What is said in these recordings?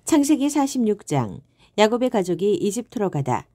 창세기 46장 야곱의 가족이 이집트로 가다.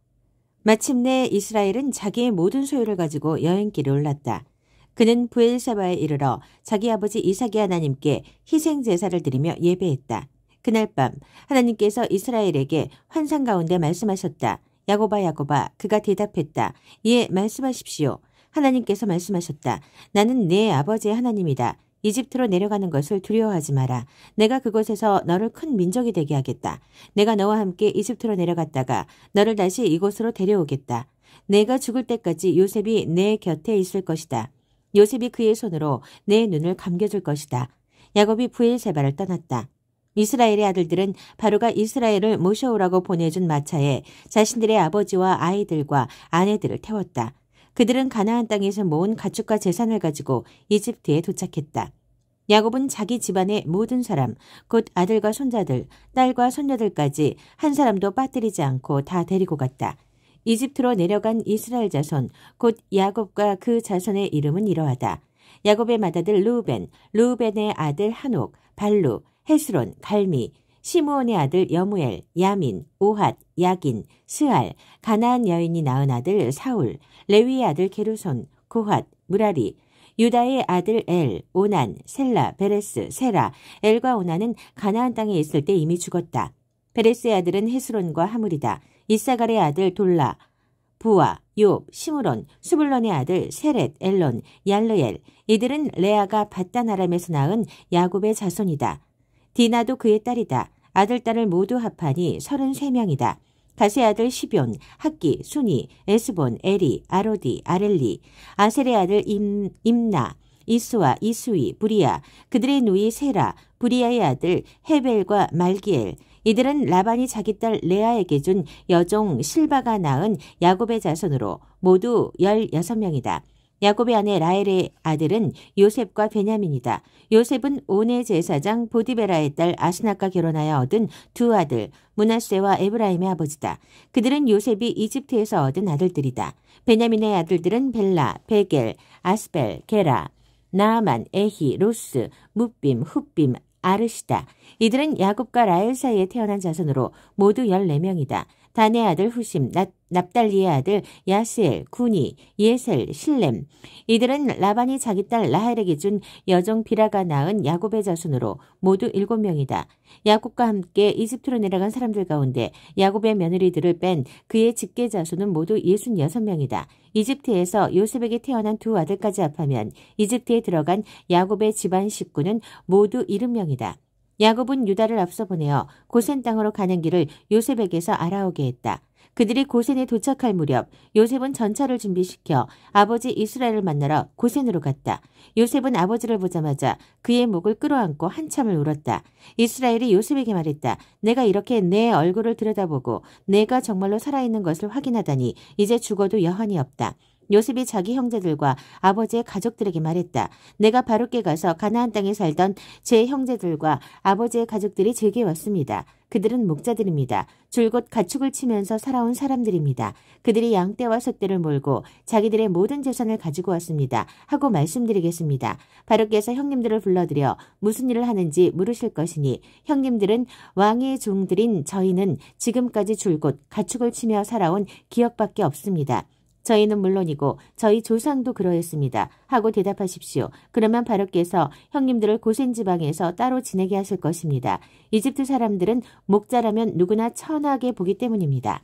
마침내 이스라엘은 자기의 모든 소유를 가지고 여행길에 올랐다. 그는 브엘세바에 이르러 자기 아버지 이삭의 하나님께 희생 제사를 드리며 예배했다. 그날 밤 하나님께서 이스라엘에게 환상 가운데 말씀하셨다. 야곱아 야곱아. 그가 대답했다. 예, 말씀하십시오. 하나님께서 말씀하셨다. 나는 내 아버지의 하나님이다. 이집트로 내려가는 것을 두려워하지 마라. 내가 그곳에서 너를 큰 민족이 되게 하겠다. 내가 너와 함께 이집트로 내려갔다가 너를 다시 이곳으로 데려오겠다. 내가 죽을 때까지 요셉이 내 곁에 있을 것이다. 요셉이 그의 손으로 내 눈을 감겨줄 것이다. 야곱이 브엘세바를 떠났다. 이스라엘의 아들들은 바로가 이스라엘을 모셔오라고 보내준 마차에 자신들의 아버지와 아이들과 아내들을 태웠다. 그들은 가나안 땅에서 모은 가축과 재산을 가지고 이집트에 도착했다. 야곱은 자기 집안의 모든 사람, 곧 아들과 손자들, 딸과 손녀들까지 한 사람도 빠뜨리지 않고 다 데리고 갔다. 이집트로 내려간 이스라엘 자손, 곧 야곱과 그 자손의 이름은 이러하다. 야곱의 맏아들 루벤의 아들 한옥, 발루, 헤스론, 갈미, 시므온의 아들 여무엘, 야민, 오핫, 야긴, 스알, 가나안 여인이 낳은 아들 사울, 레위의 아들 게르손, 고핫, 무라리, 유다의 아들 엘, 오난, 셀라, 베레스, 세라. 엘과 오난은 가나안 땅에 있을 때 이미 죽었다. 베레스의 아들은 헤스론과 하물이다. 이사갈의 아들 돌라, 부와, 욥, 시므론, 수불론의 아들 세렛, 엘론, 얄르엘. 이들은 레아가 밧단 아람에서 낳은 야곱의 자손이다. 디나도 그의 딸이다. 아들, 딸을 모두 합하니 33명이다. 가세의 아들 시뵐, 학기, 순이, 에스본, 에리, 아로디, 아렐리, 아셀의 아들 임나, 이스와 이수이, 부리야, 그들의 누이 세라, 부리야의 아들 헤벨과 말기엘. 이들은 라반이 자기 딸 레아에게 준 여종 실바가 낳은 야곱의 자손으로 모두 16명이다. 야곱의 아내 라헬의 아들은 요셉과 베냐민이다. 요셉은 온의 제사장 보디베라의 딸 아스낫과 결혼하여 얻은 두 아들 므낫세와 에브라임의 아버지다. 그들은 요셉이 이집트에서 얻은 아들들이다. 베냐민의 아들들은 벨라, 베겔, 아스벨, 게라, 나아만, 에히, 로스, 뭇빔, 훗빔, 아르시다. 이들은 야곱과 라헬 사이에 태어난 자손으로 모두 14명이다. 단의 아들 후심, 납달리의 아들 야스엘, 구니, 예셀, 실렘. 이들은 라반이 자기 딸 라헬에게 준 여종 비라가 낳은 야곱의 자손으로 모두 7명이다. 야곱과 함께 이집트로 내려간 사람들 가운데 야곱의 며느리들을 뺀 그의 직계 자손은 모두 66명이다. 이집트에서 요셉에게 태어난 두 아들까지 합하면 이집트에 들어간 야곱의 집안 식구는 모두 70명이다. 야곱은 유다를 앞서 보내어 고센 땅으로 가는 길을 요셉에게서 알아오게 했다. 그들이 고센에 도착할 무렵 요셉은 전차를 준비시켜 아버지 이스라엘을 만나러 고센으로 갔다. 요셉은 아버지를 보자마자 그의 목을 끌어안고 한참을 울었다. 이스라엘이 요셉에게 말했다. 내가 이렇게 내 얼굴을 들여다보고 내가 정말로 살아있는 것을 확인하다니 이제 죽어도 여한이 없다. 요셉이 자기 형제들과 아버지의 가족들에게 말했다. 내가 바로께 가서 가나안 땅에 살던 제 형제들과 아버지의 가족들이 제게 왔습니다. 그들은 목자들입니다. 줄곧 가축을 치면서 살아온 사람들입니다. 그들이 양떼와 소떼를 몰고 자기들의 모든 재산을 가지고 왔습니다. 하고 말씀드리겠습니다. 바로께서 형님들을 불러들여 무슨 일을 하는지 물으실 것이니 형님들은 왕의 종들인 저희는 지금까지 줄곧 가축을 치며 살아온 기억밖에 없습니다. 저희는 물론이고 저희 조상도 그러했습니다. 하고 대답하십시오. 그러면 바로께서 형님들을 고센 지방에서 따로 지내게 하실 것입니다. 이집트 사람들은 목자라면 누구나 천하게 보기 때문입니다.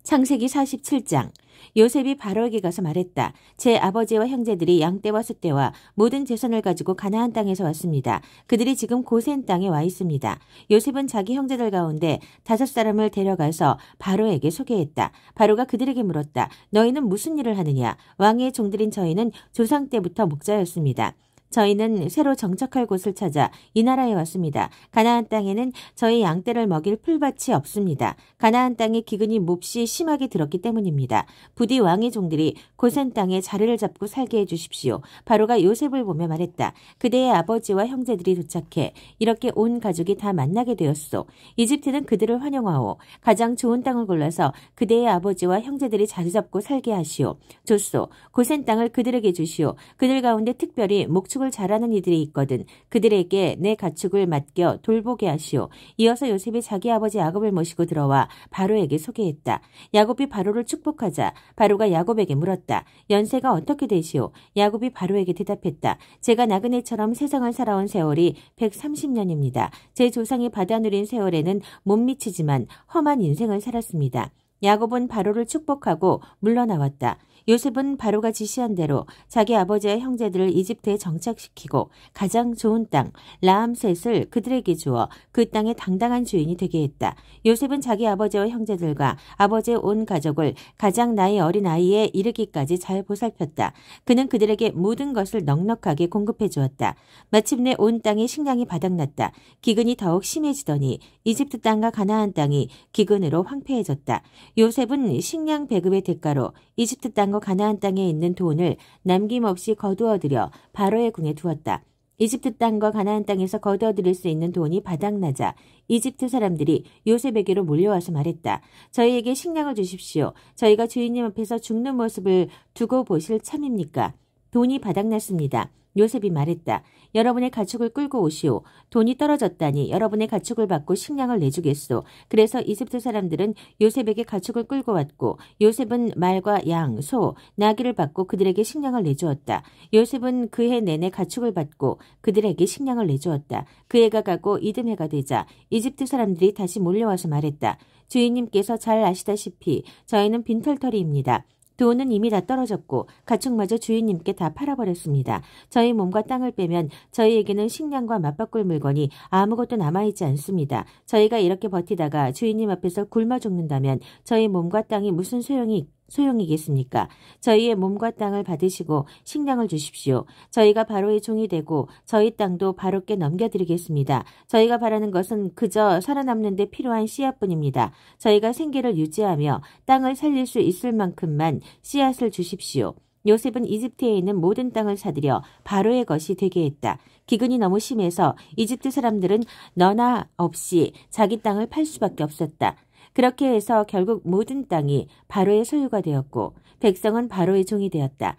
창세기 47장. 요셉이 바로에게 가서 말했다. 제 아버지와 형제들이 양떼와 소떼와 모든 재산을 가지고 가나안 땅에서 왔습니다. 그들이 지금 고센 땅에 와 있습니다. 요셉은 자기 형제들 가운데 5사람을 데려가서 바로에게 소개했다. 바로가 그들에게 물었다. 너희는 무슨 일을 하느냐? 왕의 종들인 저희는 조상 때부터 목자였습니다. 저희는 새로 정착할 곳을 찾아 이 나라에 왔습니다. 가나안 땅에는 저희 양떼를 먹일 풀밭이 없습니다. 가나안 땅에 기근이 몹시 심하게 들었기 때문입니다. 부디 왕의 종들이 고센 땅에 자리를 잡고 살게 해주십시오. 바로가 요셉을 보며 말했다. 그대의 아버지와 형제들이 도착해 이렇게 온 가족이 다 만나게 되었소. 이집트는 그들을 환영하오. 가장 좋은 땅을 골라서 그대의 아버지와 형제들이 자리 잡고 살게 하시오. 좋소. 고센 땅을 그들에게 주시오. 그들 가운데 특별히 목축을 가축을 잘하는 이들이 있거든. 그들에게 내 가축을 맡겨 돌보게 하시오. 이어서 요셉이 자기 아버지 야곱을 모시고 들어와 바로에게 소개했다. 야곱이 바로를 축복하자 바로가 야곱에게 물었다. 연세가 어떻게 되시오? 야곱이 바로에게 대답했다. 제가 나그네처럼 세상을 살아온 세월이 130년입니다. 제 조상이 받아 누린 세월에는 못 미치지만 험한 인생을 살았습니다. 야곱은 바로를 축복하고 물러나왔다. 요셉은 바로가 지시한 대로 자기 아버지와 형제들을 이집트에 정착시키고 가장 좋은 땅 라암셋을 그들에게 주어 그 땅의 당당한 주인이 되게 했다. 요셉은 자기 아버지와 형제들과 아버지의 온 가족을 가장 나이 어린 아이에 이르기까지 잘 보살폈다. 그는 그들에게 모든 것을 넉넉하게 공급해 주었다. 마침내 온 땅에 식량이 바닥났다. 기근이 더욱 심해지더니 이집트 땅과 가나안 땅이 기근으로 황폐해졌다. 요셉은 식량 배급의 대가로 이집트 땅과 가나안 땅에 있는 돈을 남김없이 거두어들여 바로의 궁에 두었다. 이집트 땅과 가나안 땅에서 거두어들일 수 있는 돈이 바닥나자 이집트 사람들이 요셉에게로 몰려와서 말했다. 저희에게 식량을 주십시오. 저희가 주인님 앞에서 죽는 모습을 두고 보실 참입니까? 돈이 바닥났습니다. 요셉이 말했다. 여러분의 가축을 끌고 오시오. 돈이 떨어졌다니 여러분의 가축을 받고 식량을 내주겠소. 그래서 이집트 사람들은 요셉에게 가축을 끌고 왔고 요셉은 말과 양, 소, 나귀를 받고 그들에게 식량을 내주었다. 요셉은 그 해 내내 가축을 받고 그들에게 식량을 내주었다. 그 해가 가고 이듬해가 되자 이집트 사람들이 다시 몰려와서 말했다. 주인님께서 잘 아시다시피 저희는 빈털터리입니다. 돈은 이미 다 떨어졌고 가축마저 주인님께 다 팔아버렸습니다. 저희 몸과 땅을 빼면 저희에게는 식량과 맞바꿀 물건이 아무것도 남아있지 않습니다. 저희가 이렇게 버티다가 주인님 앞에서 굶어 죽는다면 저희 몸과 땅이 무슨 소용이겠습니까? 저희의 몸과 땅을 받으시고 식량을 주십시오. 저희가 바로의 종이 되고 저희 땅도 바로께 넘겨드리겠습니다. 저희가 바라는 것은 그저 살아남는 데 필요한 씨앗뿐입니다. 저희가 생계를 유지하며 땅을 살릴 수 있을 만큼만 씨앗을 주십시오. 요셉은 이집트에 있는 모든 땅을 사들여 바로의 것이 되게 했다. 기근이 너무 심해서 이집트 사람들은 너나 없이 자기 땅을 팔 수밖에 없었다. 그렇게 해서 결국 모든 땅이 바로의 소유가 되었고 백성은 바로의 종이 되었다.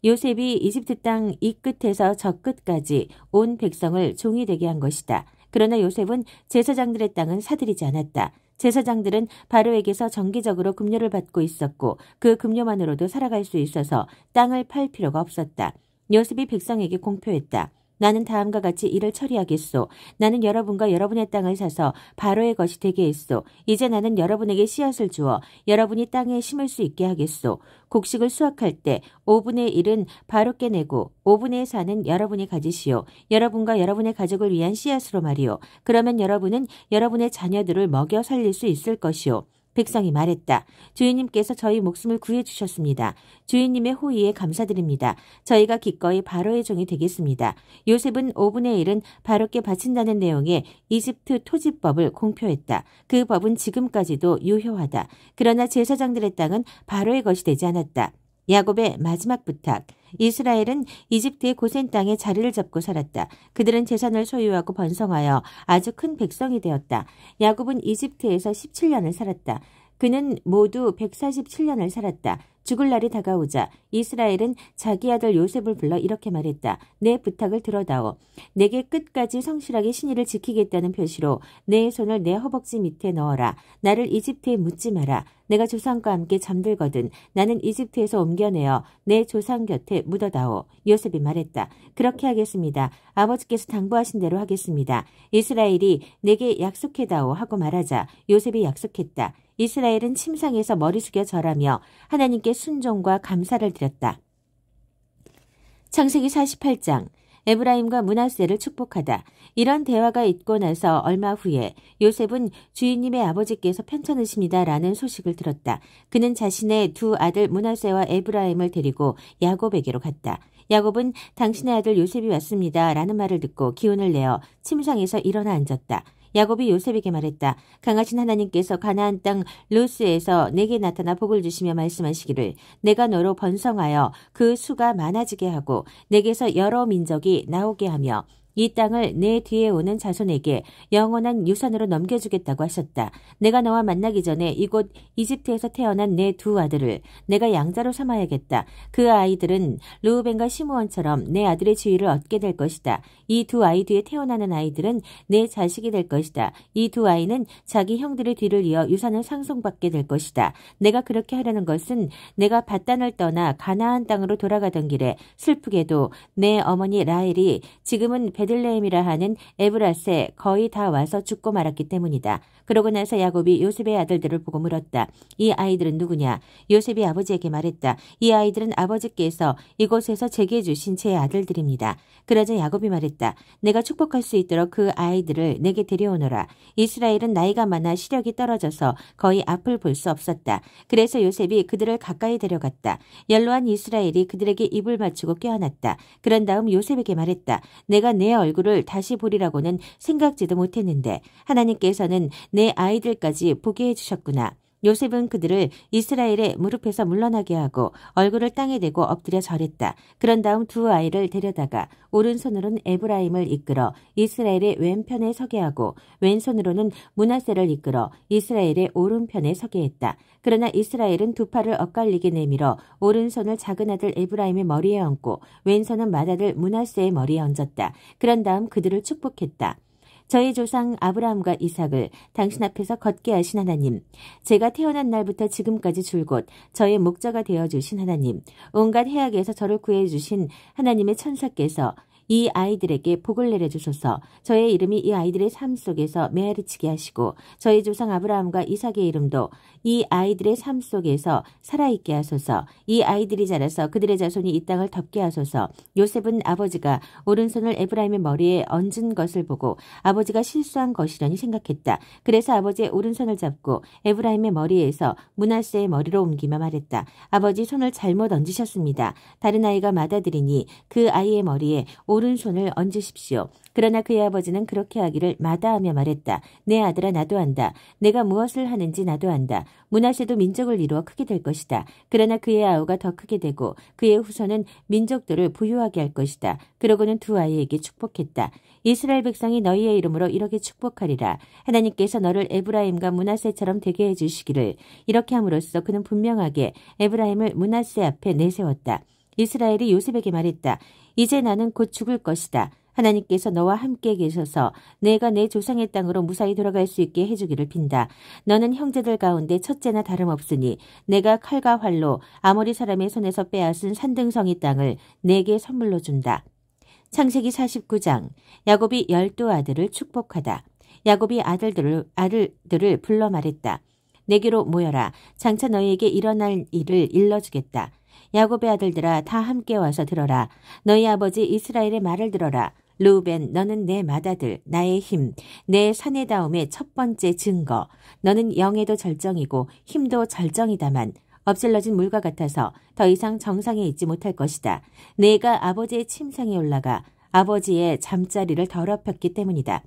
요셉이 이집트 땅 이 끝에서 저 끝까지 온 백성을 종이 되게 한 것이다. 그러나 요셉은 제사장들의 땅은 사들이지 않았다. 제사장들은 바로에게서 정기적으로 급료를 받고 있었고 그 급료만으로도 살아갈 수 있어서 땅을 팔 필요가 없었다. 요셉이 백성에게 공표했다. 나는 다음과 같이 일을 처리하겠소. 나는 여러분과 여러분의 땅을 사서 바로의 것이 되게 했소. 이제 나는 여러분에게 씨앗을 주어 여러분이 땅에 심을 수 있게 하겠소. 곡식을 수확할 때 5분의 1은 바로께 내고 5분의 4는 여러분이 가지시오. 여러분과 여러분의 가족을 위한 씨앗으로 말이오. 그러면 여러분은 여러분의 자녀들을 먹여 살릴 수 있을 것이오. 백성이 말했다. 주인님께서 저희 목숨을 구해주셨습니다. 주인님의 호의에 감사드립니다. 저희가 기꺼이 바로의 종이 되겠습니다. 요셉은 5분의 1은 바로께 바친다는 내용의 이집트 토지법을 공표했다. 그 법은 지금까지도 유효하다. 그러나 제사장들의 땅은 바로의 것이 되지 않았다. 야곱의 마지막 부탁. 이스라엘은 이집트의 고센 땅에 자리를 잡고 살았다. 그들은 재산을 소유하고 번성하여 아주 큰 백성이 되었다. 야곱은 이집트에서 17년을 살았다. 그는 모두 147년을 살았다. 죽을 날이 다가오자 이스라엘은 자기 아들 요셉을 불러 이렇게 말했다. 내 부탁을 들어다오. 내게 끝까지 성실하게 신의를 지키겠다는 표시로 내 손을 내 허벅지 밑에 넣어라. 나를 이집트에 묻지 마라. 내가 조상과 함께 잠들거든 나는 이집트에서 옮겨내어 내 조상 곁에 묻어다오. 요셉이 말했다. 그렇게 하겠습니다. 아버지께서 당부하신 대로 하겠습니다. 이스라엘이 내게 약속해다오 하고 말하자 요셉이 약속했다. 이스라엘은 침상에서 머리 숙여 절하며 하나님께 순종과 감사를 드렸다. 창세기 48장 에브라임과 므낫세를 축복하다. 이런 대화가 있고 나서 얼마 후에 요셉은 주인님의 아버지께서 편찮으십니다라는 소식을 들었다. 그는 자신의 두 아들 므낫세와 에브라임을 데리고 야곱에게로 갔다. 야곱은 당신의 아들 요셉이 왔습니다라는 말을 듣고 기운을 내어 침상에서 일어나 앉았다. 야곱이 요셉에게 말했다. 강하신 하나님께서 가나안 땅 루스에서 내게 나타나 복을 주시며 말씀하시기를 내가 너로 번성하여 그 수가 많아지게 하고 내게서 여러 민족이 나오게 하며 이 땅을 내 뒤에 오는 자손에게 영원한 유산으로 넘겨주겠다고 하셨다. 내가 너와 만나기 전에 이곳 이집트에서 태어난 내 두 아들을 내가 양자로 삼아야겠다. 그 아이들은 르우벤과 시므온처럼 내 아들의 지위를 얻게 될 것이다. 이 두 아이 뒤에 태어나는 아이들은 내 자식이 될 것이다. 이 두 아이는 자기 형들의 뒤를 이어 유산을 상속받게 될 것이다. 내가 그렇게 하려는 것은 내가 밧단을 떠나 가나안 땅으로 돌아가던 길에 슬프게도 내 어머니 라헬이 지금은 베들레헴이라 하는 에브라스에 거의 다 와서 죽고 말았기 때문이다. 그러고 나서 야곱이 요셉의 아들들을 보고 물었다. 이 아이들은 누구냐? 요셉이 아버지에게 말했다. 이 아이들은 아버지께서 이곳에서 제게 주신 제 아들들입니다. 그러자 야곱이 말했다. 내가 축복할 수 있도록 그 아이들을 내게 데려오너라. 이스라엘은 나이가 많아 시력이 떨어져서 거의 앞을 볼 수 없었다. 그래서 요셉이 그들을 가까이 데려갔다. 연로한 이스라엘이 그들에게 입을 맞추고 껴안았다. 그런 다음 요셉에게 말했다. 내가 내 얼굴을 다시 보리라고는 생각지도 못했는데 하나님께서는 내 아이들까지 보게 해주셨구나. 요셉은 그들을 이스라엘의 무릎에서 물러나게 하고 얼굴을 땅에 대고 엎드려 절했다. 그런 다음 두 아이를 데려다가 오른손으로는 에브라임을 이끌어 이스라엘의 왼편에 서게 하고 왼손으로는 므낫세를 이끌어 이스라엘의 오른편에 서게 했다. 그러나 이스라엘은 두 팔을 엇갈리게 내밀어 오른손을 작은 아들 에브라임의 머리에 얹고 왼손은 맏아들 므낫세의 머리에 얹었다. 그런 다음 그들을 축복했다. 저희 조상 아브라함과 이삭을 당신 앞에서 걷게 하신 하나님, 제가 태어난 날부터 지금까지 줄곧 저의 목자가 되어주신 하나님, 온갖 해악에서 저를 구해주신 하나님의 천사께서 이 아이들에게 복을 내려주소서. 저의 이름이 이 아이들의 삶 속에서 메아리치게 하시고 저희 조상 아브라함과 이삭의 이름도 이 아이들의 삶 속에서 살아있게 하소서. 이 아이들이 자라서 그들의 자손이 이 땅을 덮게 하소서. 요셉은 아버지가 오른손을 에브라임의 머리에 얹은 것을 보고 아버지가 실수한 것이라니 생각했다. 그래서 아버지의 오른손을 잡고 에브라임의 머리에서 므낫세의 머리로 옮기며 말했다. 아버지 손을 잘못 얹으셨습니다. 다른 아이가 맏아들이니 그 아이의 머리에 오른손을 얹으십시오. 그러나 그의 아버지는 그렇게 하기를 마다하며 말했다. 내 아들아, 나도 안다. 내가 무엇을 하는지 나도 안다. 므낫세도 민족을 이루어 크게 될 것이다. 그러나 그의 아우가 더 크게 되고 그의 후손은 민족들을 부유하게 할 것이다. 그러고는 두 아이에게 축복했다. 이스라엘 백성이 너희의 이름으로 이렇게 축복하리라. 하나님께서 너를 에브라임과 므낫세처럼 되게 해주시기를. 이렇게 함으로써 그는 분명하게 에브라임을 므낫세 앞에 내세웠다. 이스라엘이 요셉에게 말했다. 이제 나는 곧 죽을 것이다. 하나님께서 너와 함께 계셔서 내가 내 조상의 땅으로 무사히 돌아갈 수 있게 해주기를 빈다. 너는 형제들 가운데 첫째나 다름없으니 내가 칼과 활로 아모리 사람의 손에서 빼앗은 산등성이 땅을 내게 선물로 준다. 창세기 49장. 야곱이 12아들을 축복하다. 야곱이 아들들을 불러 말했다. 내게로 모여라. 장차 너희에게 일어날 일을 일러주겠다. 야곱의 아들들아, 다 함께 와서 들어라. 너희 아버지 이스라엘의 말을 들어라. 르우벤, 너는 내 맏아들, 나의 힘, 내 사내다움의 첫 번째 증거. 너는 영에도 절정이고 힘도 절정이다만 엎질러진 물과 같아서 더 이상 정상에 있지 못할 것이다. 내가 아버지의 침상에 올라가 아버지의 잠자리를 더럽혔기 때문이다.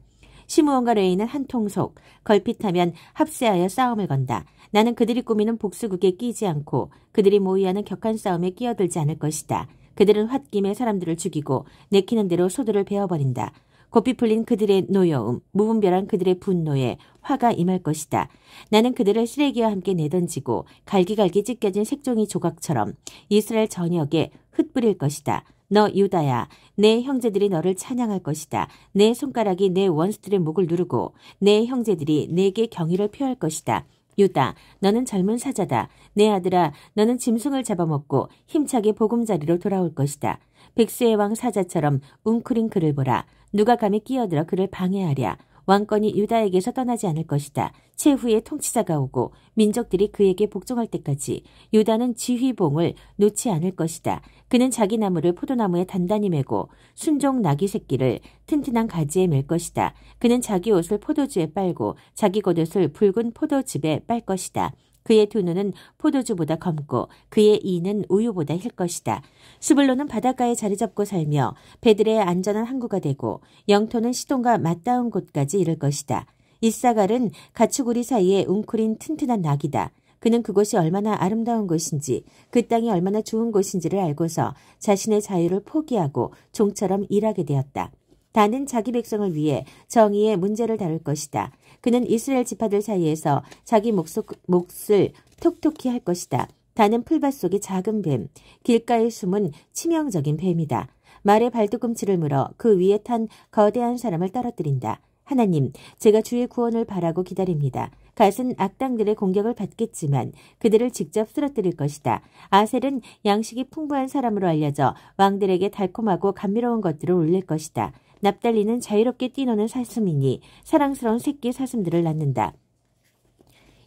시므온과 레위는 한 통속, 걸핏하면 합세하여 싸움을 건다. 나는 그들이 꾸미는 복수극에 끼지 않고 그들이 모의하는 격한 싸움에 끼어들지 않을 것이다. 그들은 홧김에 사람들을 죽이고 내키는 대로 소들을 베어버린다. 고삐 풀린 그들의 노여움, 무분별한 그들의 분노에 화가 임할 것이다. 나는 그들을 쓰레기와 함께 내던지고 갈기갈기 찢겨진 색종이 조각처럼 이스라엘 전역에 흩뿌릴 것이다. 너 유다야, 내 형제들이 너를 찬양할 것이다. 내 손가락이 내 원수들의 목을 누르고 내 형제들이 내게 경의를 표할 것이다. 유다, 너는 젊은 사자다. 내 아들아, 너는 짐승을 잡아먹고 힘차게 보금자리로 돌아올 것이다. 백수의 왕 사자처럼 웅크린 그를 보라. 누가 감히 끼어들어 그를 방해하랴. 왕권이 유다에게서 떠나지 않을 것이다. 최후의 통치자가 오고 민족들이 그에게 복종할 때까지 유다는 지휘봉을 놓지 않을 것이다. 그는 자기 나무를 포도나무에 단단히 메고 순종 나귀 새끼를 튼튼한 가지에 맬 것이다. 그는 자기 옷을 포도주에 빨고 자기 겉옷을 붉은 포도즙에 빨 것이다. 그의 두 눈은 포도주보다 검고 그의 이는 우유보다 힐 것이다. 스불론은 바닷가에 자리 잡고 살며 배들의 안전한 항구가 되고 영토는 시돈과 맞닿은 곳까지 이를 것이다. 이사갈은 가축우리 사이에 웅크린 튼튼한 낙이다. 그는 그곳이 얼마나 아름다운 곳인지 그 땅이 얼마나 좋은 곳인지를 알고서 자신의 자유를 포기하고 종처럼 일하게 되었다. 다는 자기 백성을 위해 정의의 문제를 다룰 것이다. 그는 이스라엘 지파들 사이에서 자기 몫을 톡톡히 할 것이다. 다는 풀밭 속의 작은 뱀, 길가에 숨은 치명적인 뱀이다. 말의 발뒤꿈치를 물어 그 위에 탄 거대한 사람을 떨어뜨린다. 하나님, 제가 주의 구원을 바라고 기다립니다. 갓은 악당들의 공격을 받겠지만 그들을 직접 쓰러뜨릴 것이다. 아셀은 양식이 풍부한 사람으로 알려져 왕들에게 달콤하고 감미로운 것들을 올릴 것이다. 납달리는 자유롭게 뛰노는 사슴이니 사랑스러운 새끼 사슴들을 낳는다.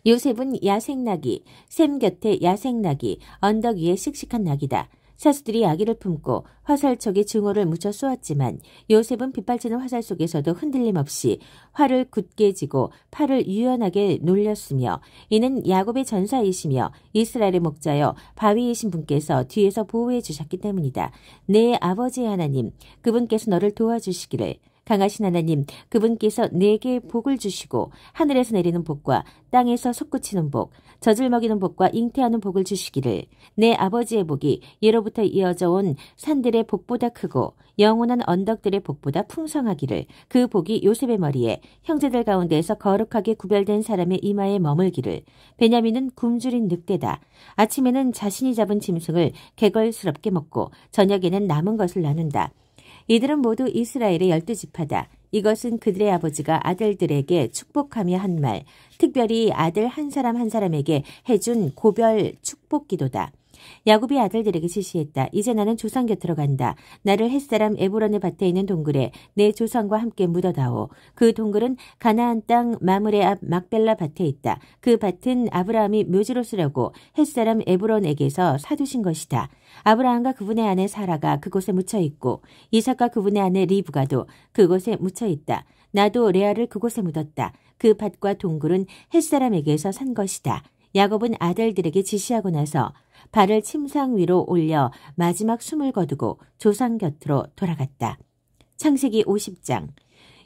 요셉은 야생나귀, 샘 곁에 야생나귀, 언덕 위에 씩씩한 나귀다. 사수들이 아기를 품고 화살촉에 증오를 묻혀 쏘았지만 요셉은 빗발치는 화살 속에서도 흔들림 없이 활을 굳게 쥐고 팔을 유연하게 놀렸으며 이는 야곱의 전사이시며 이스라엘의 목자여 바위이신 분께서 뒤에서 보호해 주셨기 때문이다. 내 아버지의 하나님, 그분께서 너를 도와주시기를. 강하신 하나님, 그분께서 내게 복을 주시고 하늘에서 내리는 복과 땅에서 솟구치는 복, 젖을 먹이는 복과 잉태하는 복을 주시기를. 내 아버지의 복이 예로부터 이어져 온 산들의 복보다 크고 영원한 언덕들의 복보다 풍성하기를. 그 복이 요셉의 머리에 형제들 가운데에서 거룩하게 구별된 사람의 이마에 머물기를. 베냐민은 굶주린 늑대다. 아침에는 자신이 잡은 짐승을 개걸스럽게 먹고 저녁에는 남은 것을 나눈다. 이들은 모두 이스라엘의 12지파다. 이것은 그들의 아버지가 아들들에게 축복하며 한 말, 특별히 아들 한 사람 한 사람에게 해준 고별 축복기도다. 야곱이 아들들에게 지시했다. 이제 나는 조상 곁으로 간다. 나를 햇사람 에브론의 밭에 있는 동굴에 내 조상과 함께 묻어다오. 그 동굴은 가나안 땅 마므레 앞 막벨라 밭에 있다. 그 밭은 아브라함이 묘지로 쓰려고 햇사람 에브론에게서 사두신 것이다. 아브라함과 그분의 아내 사라가 그곳에 묻혀 있고 이삭과 그분의 아내 리브가도 그곳에 묻혀 있다. 나도 레아를 그곳에 묻었다. 그 밭과 동굴은 햇사람에게서 산 것이다. 야곱은 아들들에게 지시하고 나서 발을 침상 위로 올려 마지막 숨을 거두고 조상 곁으로 돌아갔다. 창세기 50장.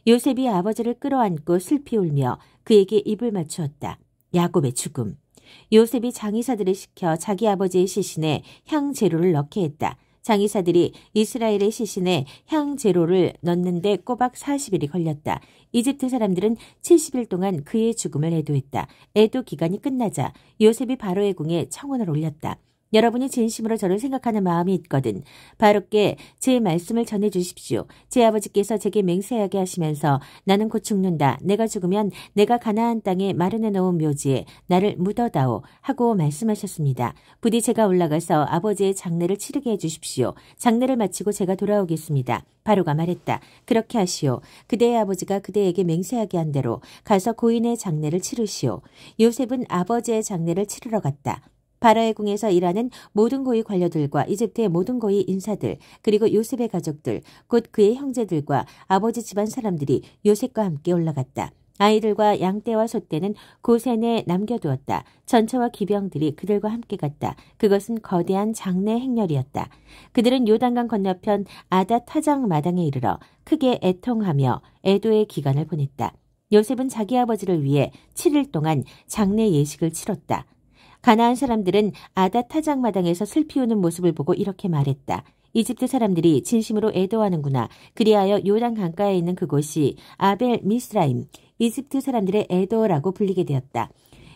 요셉이 아버지를 끌어안고 슬피 울며 그에게 입을 맞추었다. 야곱의 죽음. 요셉이 장의사들을 시켜 자기 아버지의 시신에 향 재료를 넣게 했다. 장의사들이 이스라엘의 시신에 향 재료를 넣는데 꼬박 40일이 걸렸다. 이집트 사람들은 70일 동안 그의 죽음을 애도했다. 애도 기간이 끝나자 요셉이 바로의 궁에 청혼을 올렸다. 여러분이 진심으로 저를 생각하는 마음이 있거든 바로께 제 말씀을 전해 주십시오. 제 아버지께서 제게 맹세하게 하시면서 나는 곧 죽는다. 내가 죽으면 내가 가나안 땅에 마련해 놓은 묘지에 나를 묻어다오 하고 말씀하셨습니다. 부디 제가 올라가서 아버지의 장례를 치르게 해 주십시오. 장례를 마치고 제가 돌아오겠습니다. 바로가 말했다. 그렇게 하시오. 그대의 아버지가 그대에게 맹세하게 한 대로 가서 고인의 장례를 치르시오. 요셉은 아버지의 장례를 치르러 갔다. 바로의 궁에서 일하는 모든 고위 관료들과 이집트의 모든 고위 인사들 그리고 요셉의 가족들 곧 그의 형제들과 아버지 집안 사람들이 요셉과 함께 올라갔다. 아이들과 양떼와 소떼는 고센에 남겨두었다. 전차와 기병들이 그들과 함께 갔다. 그것은 거대한 장례 행렬이었다. 그들은 요단강 건너편 아다 타장 마당에 이르러 크게 애통하며 애도의 기간을 보냈다. 요셉은 자기 아버지를 위해 7일 동안 장례 예식을 치렀다. 가나안 사람들은 아다 타작마당에서 슬피 우는 모습을 보고 이렇게 말했다. 이집트 사람들이 진심으로 애도하는구나. 그리하여 요단 강가에 있는 그곳이 아벨 미스라임, 이집트 사람들의 애도라고 불리게 되었다.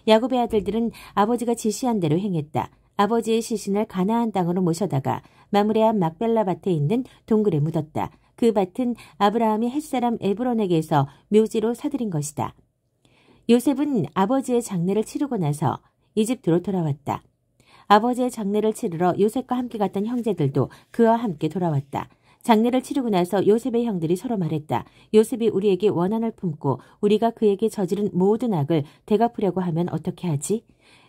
야곱의 아들들은 아버지가 지시한 대로 행했다. 아버지의 시신을 가나안 땅으로 모셔다가 마므레 앞 막벨라 밭에 있는 동굴에 묻었다. 그 밭은 아브라함이 햇사람 에브론에게서 묘지로 사들인 것이다. 요셉은 아버지의 장례를 치르고 나서 이집트로 돌아왔다. 아버지의 장례를 치르러 요셉과 함께 갔던 형제들도 그와 함께 돌아왔다. 장례를 치르고 나서 요셉의 형들이 서로 말했다. 요셉이 우리에게 원한을 품고 우리가 그에게 저지른 모든 악을 되갚으려고 하면 어떻게 하지?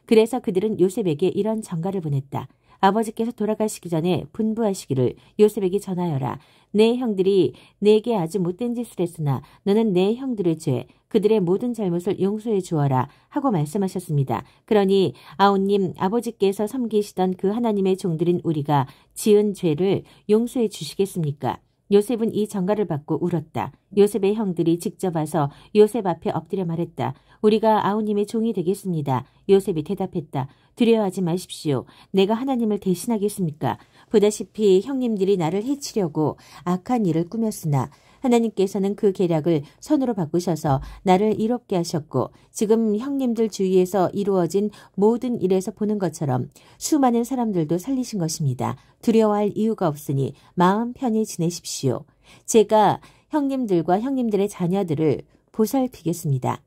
그래서 그들은 요셉에게 이런 전가를 보냈다. 아버지께서 돌아가시기 전에 분부하시기를 요셉에게 전하여라. 내 형들이 내게 아주 못된 짓을 했으나 너는 내 형들의 죄, 그들의 모든 잘못을 용서해 주어라 하고 말씀하셨습니다. 그러니 아우님 아버지께서 섬기시던 그 하나님의 종들인 우리가 지은 죄를 용서해 주시겠습니까? 요셉은 이 전가를 받고 울었다. 요셉의 형들이 직접 와서 요셉 앞에 엎드려 말했다. 우리가 아우님의 종이 되겠습니다. 요셉이 대답했다. 두려워하지 마십시오. 내가 하나님을 대신하겠습니까? 보다시피 형님들이 나를 해치려고 악한 일을 꾸몄으나 하나님께서는 그 계략을 선으로 바꾸셔서 나를 이롭게 하셨고 지금 형님들 주위에서 이루어진 모든 일에서 보는 것처럼 수많은 사람들도 살리신 것입니다. 두려워할 이유가 없으니 마음 편히 지내십시오. 제가 형님들과 형님들의 자녀들을 보살피겠습니다.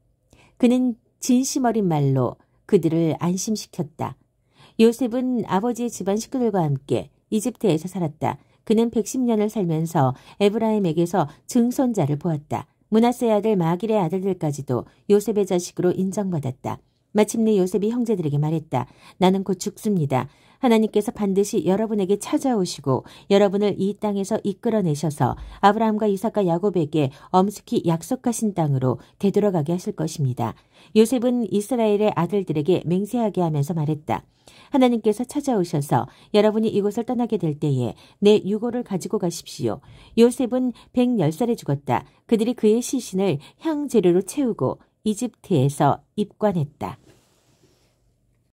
그는 진심 어린 말로 그들을 안심시켰다. 요셉은 아버지의 집안 식구들과 함께 이집트에서 살았다. 그는 110년을 살면서 에브라임에게서 증손자를 보았다. 므낫세의 아들 마길의 아들들까지도 요셉의 자식으로 인정받았다. 마침내 요셉이 형제들에게 말했다. 나는 곧 죽습니다. 하나님께서 반드시 여러분에게 찾아오시고 여러분을 이 땅에서 이끌어내셔서 아브라함과 이삭과 야곱에게 엄숙히 약속하신 땅으로 되돌아가게 하실 것입니다. 요셉은 이스라엘의 아들들에게 맹세하게 하면서 말했다. 하나님께서 찾아오셔서 여러분이 이곳을 떠나게 될 때에 내 유고를 가지고 가십시오. 요셉은 110살에 죽었다. 그들이 그의 시신을 향재료로 채우고 이집트에서 입관했다.